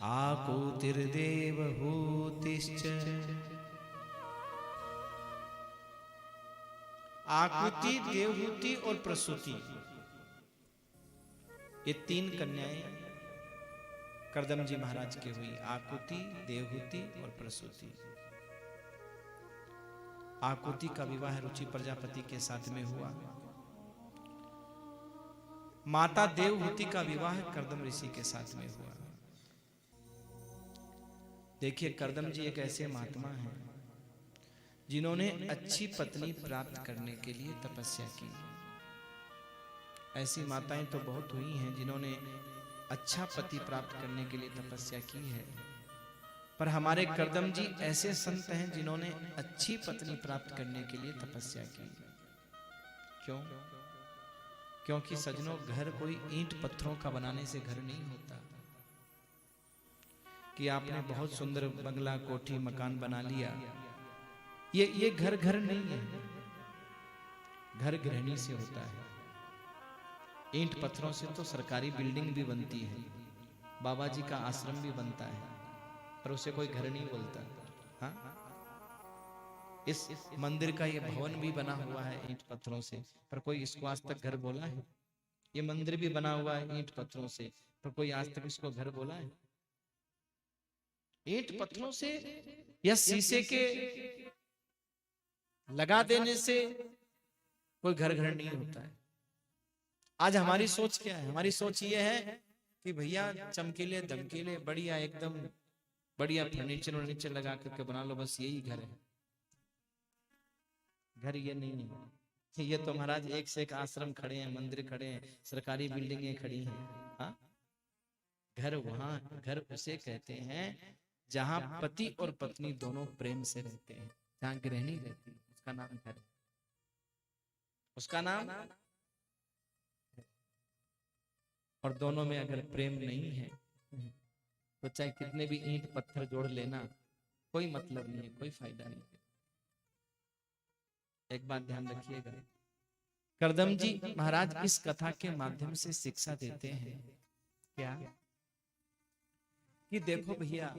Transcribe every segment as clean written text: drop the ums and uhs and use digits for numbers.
आकुतिर्देवहूतिश्च। आकुति, देवहूति और प्रसूति, ये तीन कन्याएं करदम जी महाराज की हुई। आकुति, देवहूति और प्रसूति। आकुति का विवाह रुचि प्रजापति के साथ में हुआ। माता देवहूति का विवाह करदम ऋषि के साथ में हुआ। देखिए, करदम जी एक ऐसे महात्मा हैं जिन्होंने अच्छी पत्नी प्राप्त करने के लिए तपस्या की। ऐसी माताएं तो बहुत हुई हैं जिन्होंने अच्छा पति प्राप्त करने के लिए तपस्या की है, पर हमारे करदम जी ऐसे संत हैं जिन्होंने अच्छी पत्नी प्राप्त करने के लिए तपस्या की। क्यों? क्योंकि सजनों, घर कोई ईंट पत्थरों का बनाने से घर नहीं होता कि आपने बहुत सुंदर बंगला, कोठी, मकान बना लिया। ये घर घर नहीं है। घर गृहिणी से होता है। ईंट पत्थरों से तो सरकारी बिल्डिंग भी बनती है, बाबा जी का आश्रम भी बनता है, पर उसे कोई घर नहीं बोलता। हाँ, इस मंदिर का ये भवन भी बना हुआ है ईंट पत्थरों से, पर कोई इसको आज तक घर बोला है? ये मंदिर भी बना हुआ है ईंट पत्थरों से, पर कोई आज तक इसको घर बोला है? ईंट पत्थरों से या शीशे के लगा देने से कोई घर घर नहीं होता है। आज हमारी सोच क्या है? हमारी सोच ये है कि भैया चमकीले धमकीले बढ़िया एकदम बढ़िया फर्नीचर वर्नीचर लगा करके बना लो, बस यही घर है। घर ये नहीं है। ये तो महाराज एक से एक आश्रम खड़े हैं, मंदिर खड़े हैं, सरकारी बिल्डिंगें खड़ी हैं। हाँ, घर वहां, घर उसे कहते हैं जहां पति और पत्नी दोनों प्रेम से रहते हैं, जहां गृहिणी रहती है, उसका नाम घर है। उसका नाम। और दोनों में अगर प्रेम नहीं है तो चाहे कितने भी ईंट पत्थर जोड़ लेना, कोई मतलब नहीं है, कोई फायदा नहीं है। एक बात ध्यान रखिएगा, करदम जी महाराज इस कथा के माध्यम से शिक्षा देते हैं क्या, कि देखो भैया,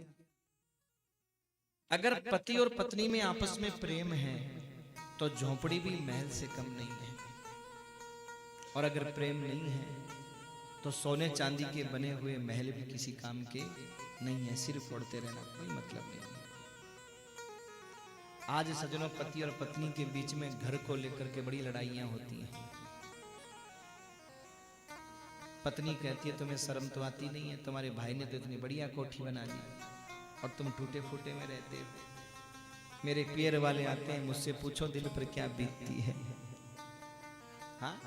अगर पति और पत्नी में आपस में प्रेम है तो झोपड़ी भी महल से कम नहीं है, और अगर प्रेम नहीं है तो सोने चांदी के बने हुए महल भी किसी काम के नहीं है। सिर फोड़ते रहना कोई मतलब नहीं है। आज सजनों, पति और पत्नी के बीच में घर को लेकर के बड़ी लड़ाइयां होती हैं। पत्नी कहती है तुम्हें शर्म तो आती नहीं है, तुम्हारे भाई ने तो इतनी बढ़िया कोठी बना ली और तुम टूटे फूटे में रहते हो। मेरे पियर वाले आते हैं, मुझसे पूछो दिल पर क्या बीतती है। हाँ,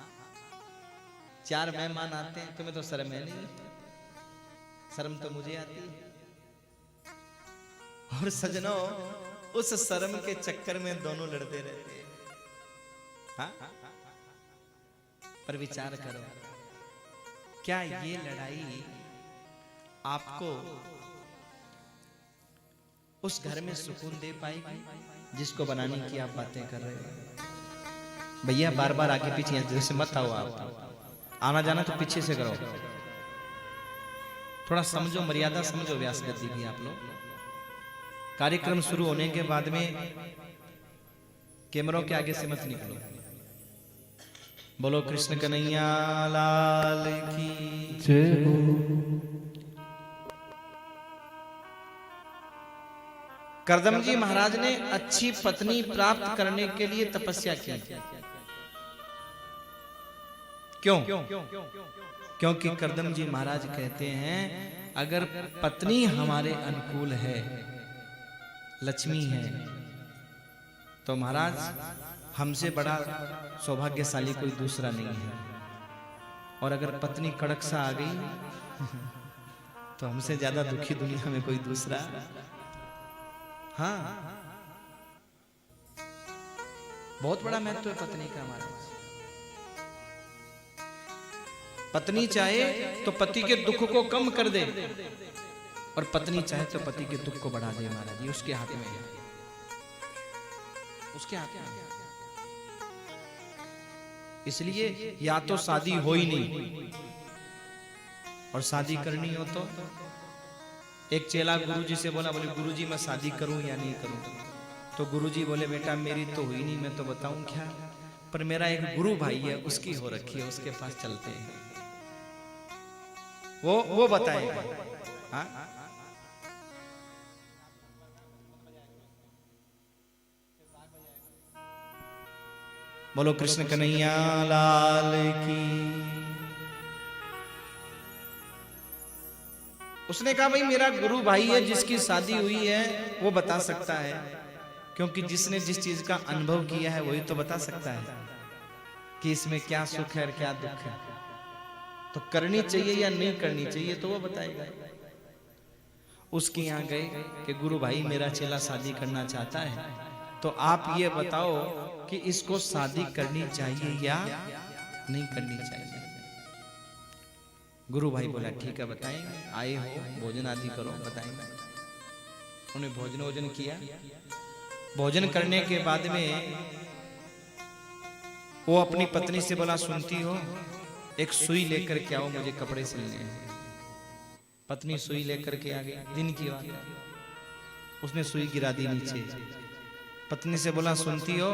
4 मेहमान आते हैं, तुम्हें तो शर्म है नहीं, शर्म तो मुझे आती है। और सजनों, उस शर्म के चक्कर में दोनों लड़ते रहते हैं। हाँ? पर विचार करो, क्या ये लड़ाई आपको उस घर में सुकून दे पाएगी जिसको बनाने की आप बातें कर रहे हो? भैया बार बार आगे पीछे जैसे मत आओ, आप आना जाना तो पीछे से करो। थोड़ा समझो, मर्यादा समझो व्यास गद्दी की आप लोग। कार्यक्रम शुरू होने के बाद में कैमरों के आगे से मत निकलो। बोलो कृष्ण कन्हैया लाल की जय हो। करदम जी महाराज ने अच्छी पत्नी प्राप्त करने के लिए तपस्या की। क्यों? क्योंकि करदम जी महाराज कहते हैं अगर पत्नी हमारे अनुकूल है, लक्ष्मी है, तो महाराज हमसे बड़ा सौभाग्यशाली कोई दूसरा नहीं है। और अगर पत्नी कड़क सा आ गई तो हमसे ज्यादा दुखी दुनिया में कोई दूसरा। हाँ, बहुत बड़ा महत्व है पत्नी का महाराज। पत्नी चाहे तो पति के दुख को कम कर दे, और पत्नी चाहे तो पति के दुख को बढ़ा दे महाराज। ये उसके हाथ में है, उसके हाथ में। इसलिए या तो शादी हो ही नहीं, और शादी करनी हो एक चेला गुरुजी से बोला, बोले गुरुजी मैं शादी करूं या नहीं करूं? तो गुरुजी बोले बेटा मेरी तो हुई नहीं, मैं तो बताऊं क्या, पर मेरा एक गुरु भाई है उसकी हो रखी है, उसके पास चलते हैं, वो बताएगा। हाँ बोलो कृष्ण कन्हैया लाल की। उसने कहा भाई मेरा गुरु भाई है, जिसकी शादी हुई है वो बता सकता है, क्योंकि जिसने जिस चीज का अनुभव किया है वही तो बता सकता है कि इसमें क्या सुख है और क्या दुख है, तो करनी चाहिए या नहीं करनी चाहिए तो वो बताएगा। उसके यहाँ गए कि गुरु भाई मेरा चेला शादी करना चाहता है, तो आप ये बताओ कि इसको शादी करनी चाहिए या नहीं करनी चाहिए। गुरु भाई बोला ठीक है बताएंगे, आए हो भोजन आदि करो बताएंगे। उन्हें भोजन वोजन किया। भोजन करने के बाद में वो अपनी पत्नी से बोला सुनती हो एक सुई लेकर के आओ, मुझे कपड़े सिलने हैं। पत्नी सुई लेकर के आ गई, दिन की बात है, उसने सुई गिरा दी नीचे। पत्नी से बोला सुनती हो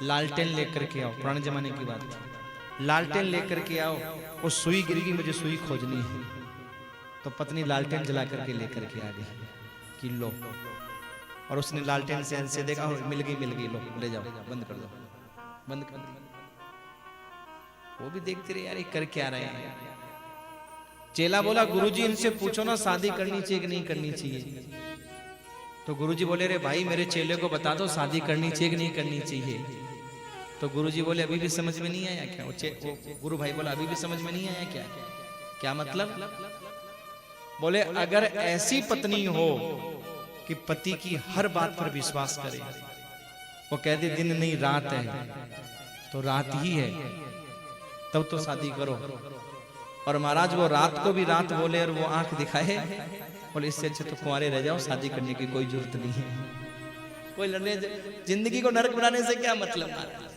लालटेन लेकर के आओ, पुराने जमाने की बात थी, लालटेन लेकर के आओ, वो सुई गिर गई, मुझे सुई खोजनी है। तो पत्नी लालटेन जला करके लेकर के आ गई कि लो, और उसने लालटेन से ऐसे देखा, मिल गई, लो ले जाओ, बंद कर दो, बंद कर दो। वो भी देखते रहे यार ये कर क्या रहे हैं। चेला बोला गुरुजी इनसे पूछो ना शादी करनी चाहिए कि नहीं करनी चाहिए। तो गुरुजी बोले रे भाई मेरे चेले को बता दो शादी करनी चाहिए कि नहीं करनी चाहिए। तो गुरुजी बोले अभी भी समझ में नहीं आया क्या? वो गुरु भाई बोला अभी भी समझ में नहीं आया क्या? क्या मतलब? बोले अगर ऐसी पत्नी हो कि पति की हर बात पर विश्वास करे, वो कह दे दिन नहीं रात है तो रात ही है, तब तो शादी करो। और महाराज वो रात को भी रात बोले और वो आंख दिखाए, बोले इससे अच्छे तो कुंवारे रह जाओ, शादी करने की कोई जरूरत नहीं है। कोई लड़ने, जिंदगी को नरक बनाने से क्या मतलब महाराज।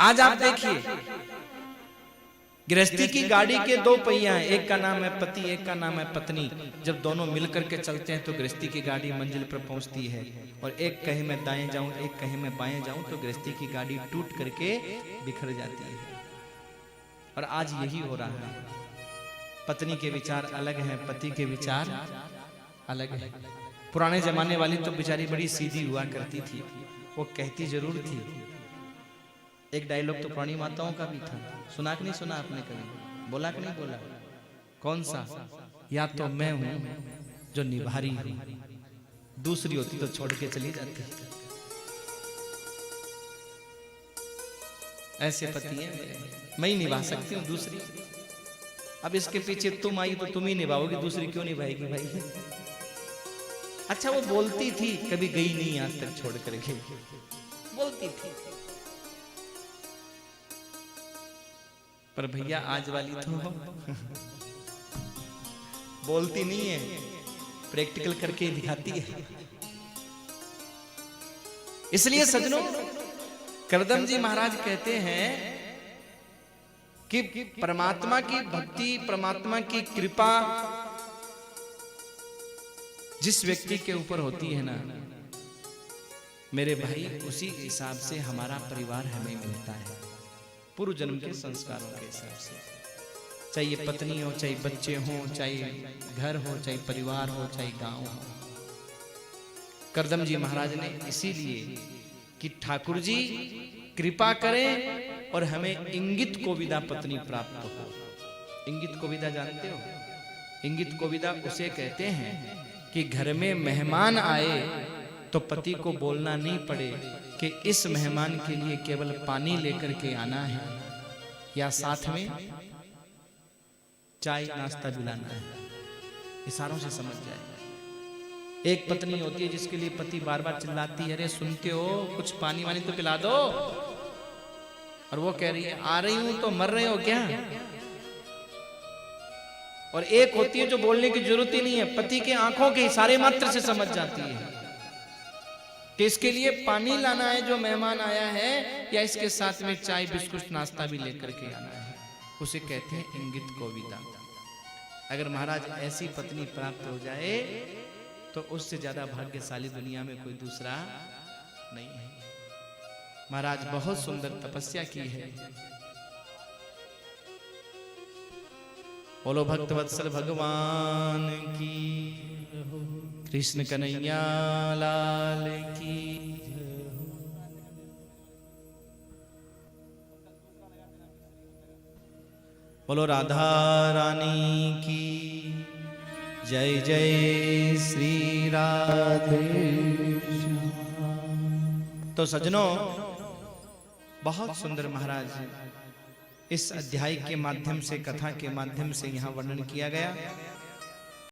आज आप देखिए गृहस्थी की गाड़ी के दो पहिया हैं, एक का नाम है पति, एक का नाम है पत्नी। जब दोनों मिलकर के चलते हैं तो गृहस्थी की गाड़ी मंजिल पर पहुंचती है। और एक कहे मैं दाएं जाऊं, एक कहे मैं बाएं जाऊं, तो गृहस्थी की गाड़ी टूट करके बिखर जाती है। और आज यही हो रहा है, पत्नी के विचार अलग हैं, पति के विचार अलग है। पुराने जमाने वाली तो बेचारी बड़ी सीधी हुआ करती थी, वो कहती जरूर थी। एक डायलॉग तो पुरानी माताओं का भी था, सुना कि नहीं सुना आपने कभी? बोला कि नहीं बोला? कौन सा? या तो मैं हूं जो निभा रही हूं, दूसरी होती तो छोड़ के चली जाती। ऐसे पति हैं मेरे, मैं ही निभा सकती हूँ दूसरी। अब इसके पीछे तुम आई तो तुम ही निभाओगी, दूसरी क्यों निभाएगी भाई? अच्छा वो बोलती थी, कभी गई नहीं आज तक छोड़ करके, बोलती थी। पर भैया आज वाली तो बोलती नहीं है, प्रैक्टिकल करके दिखाती है। इसलिए सज्जनों करदम जी महाराज कहते हैं कि परमात्मा की भक्ति, परमात्मा की कृपा जिस व्यक्ति के ऊपर होती है ना मेरे भाई, उसी हिसाब से हमारा परिवार हमें मिलता है, पूर्व जन्म के संस्कारों के हिसाब से। चाहे ये पत्नी हो, चाहे बच्चे हो, चाहे घर हो, चाहे परिवार हो, चाहे गांव हो। करदम जी महाराज ने इसीलिए कि ठाकुर जी कृपा करें और हमें इंगित कोविदा पत्नी प्राप्त हो। इंगित कोविदा जानते हो? इंगित कोविदा उसे कहते हैं कि घर में मेहमान आए तो पति को बोलना नहीं पड़े कि इस मेहमान के लिए केवल पानी लेकर के आना है या साथ में चाय नाश्ता दिलाना है, इशारों से समझ जाएगा। एक पत्नी होती है जिसके लिए पति बार बार चिल्लाती है, अरे सुनते हो कुछ पानी वानी तो पिला दो, और वो कह रही है आ रही हूं तो मर रहे हो क्या? और एक होती है जो बोलने की जरूरत ही नहीं है, पति के आंखों के इशारे मात्र से समझ जाती है कि इसके लिए पानी लाना है जो मेहमान आया है, या इसके साथ में चाय बिस्कुट नाश्ता भी लेकर के आना है। उसे कहते हैं इंगित कोविदा। अगर महाराज ऐसी पत्नी प्राप्त हो जाए तो उससे ज्यादा भाग्यशाली दुनिया में कोई दूसरा नहीं है। महाराज बहुत सुंदर तपस्या की है। बोलो भक्तवत्सल भगवान की, कृष्ण कन्हैया लाल की। बोलो राधा रानी की जय जय श्री राधे। तो सज्जनों, बहुत सुंदर महाराज इस अध्याय के माध्यम से, कथा के माध्यम से यहाँ वर्णन किया गया।